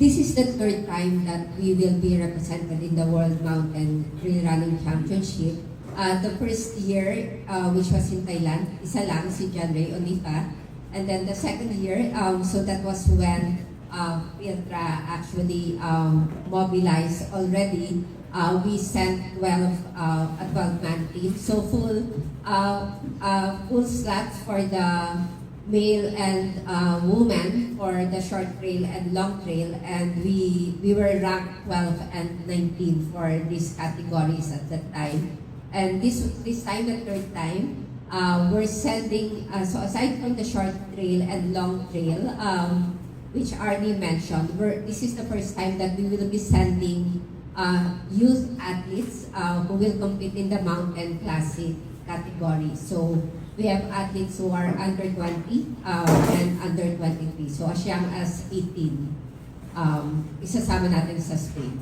This is the third time that we will be represented in the World Mountain Trail Running Championship. The first year, which was in Thailand, isa lang, si John Ray Onifa. And then the second year, so that was when Piltra actually mobilized already. We sent 12, a 12-man team. So full slots for the male and women for the short trail and long trail, and we were ranked 12 and 19 for these categories at that time. And this time, the third time, we're sending, so aside from the short trail and long trail, which Arnie mentioned, this is the first time that we will be sending youth athletes who will compete in the mountain classic category. So we have athletes who are under 20 and under 23. So as young as 18, isasama natin sa Spain.